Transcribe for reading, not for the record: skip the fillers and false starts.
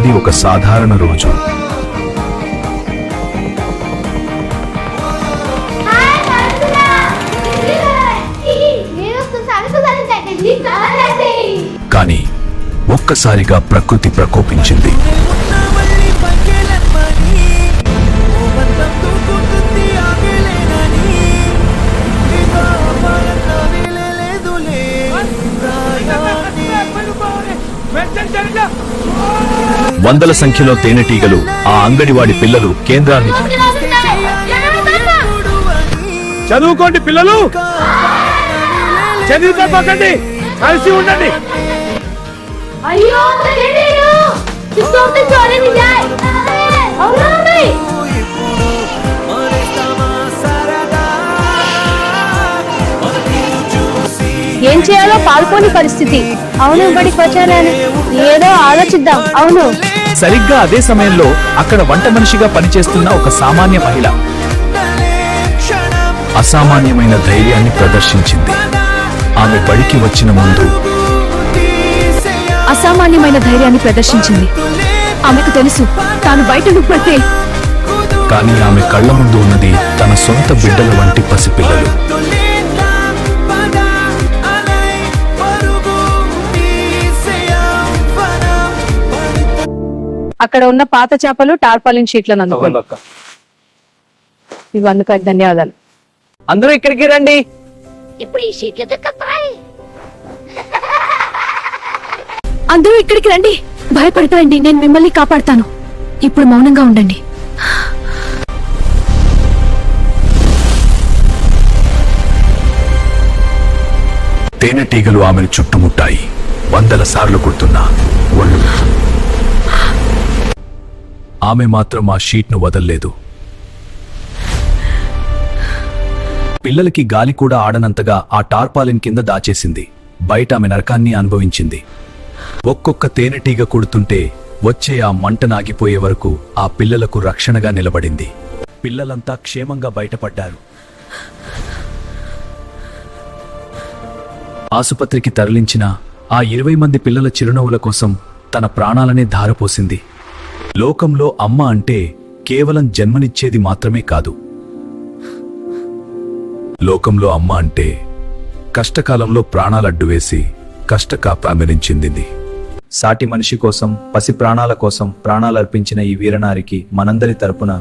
అది ఒక సాధారణ రోజు. కానీ ఒక్కసారిగా ప్రకృతి ప్రకోపించింది. వందల సంఖ్యలో తేనెటీగలు ఆ అంగడివాడి పిల్లలు కేంద్రాన్ని చదువుకోండి పిల్లలు, చదివిపోకండి, కలిసి ఉండండి. ఏం చేయాలో పాల్పోని పరిస్థితి. అవును, బడికి వచ్చానని ఏదో ఆలోచిద్దాం. అవును. సరిగ్గా అదే సమయంలో అక్కడ వంట మనిషిగా పనిచేస్తున్న ఒక సామాన్య మహిళ అసామాన్యమైన ధైర్యాన్ని ప్రదర్శించింది. ఆమె బడికి వచ్చిన ముందు అసామాన్యమైన ధైర్యాన్ని ప్రదర్శించింది. ఆమెకు తెలుసు తాను బయట పడితే. కానీ ఆమె కళ్ళ ముందు ఉన్నది తన సొంత బిడ్డల వంటి పసిపిల్లలు. అక్కడ ఉన్న పాత చేపలు టార్పాలిన్ షీట్లను అందుకోండి. ఇవి అందుకు ధన్యవాదాలు. అందరూ ఇక్కడికి రండి. అందరూ ఇక్కడికి రండి. భయపడకండి, నేను మిమ్మల్ని కాపాడుతాను. ఇప్పుడు మౌనంగా ఉండండి. తేనెటీగలు ఆమెను చుట్టుముట్టాయి. వందల సార్లు కుడుతున్నా ఒళ్ళు. ఆమె మాత్రం ఆ షీట్ను వదల్లేదు. పిల్లలకి గాలి కూడా ఆడనంతగా ఆ టార్పాలిన్ కింద దాచేసింది. బయట ఆమె నరకాన్ని అనుభవించింది. ఒక్కొక్క తేనెటీగ కుడుతుంటే వచ్చే ఆ మంటనాగిపోయే వరకు ఆ పిల్లలకు రక్షణగా నిలబడింది. పిల్లలంతా క్షేమంగా బయటపడ్డారు. ఆసుపత్రికి తరలించిన ఆ 20 మంది పిల్లల చిరునవ్వుల కోసం తన ప్రాణాలనే ధారపోసింది. లోకంలో అమ్మ అంటే కేవలం జన్మనిచ్చేది మాత్రమే కాదు. లోకంలో అమ్మ అంటే కష్టకాలంలో ప్రాణాలడ్డువేసి కష్టకాపామెరించింది. సాటి మనిషి కోసం, పసి ప్రాణాల కోసం ప్రాణాలర్పించిన ఈ వీరనారికి మనందరి తరపున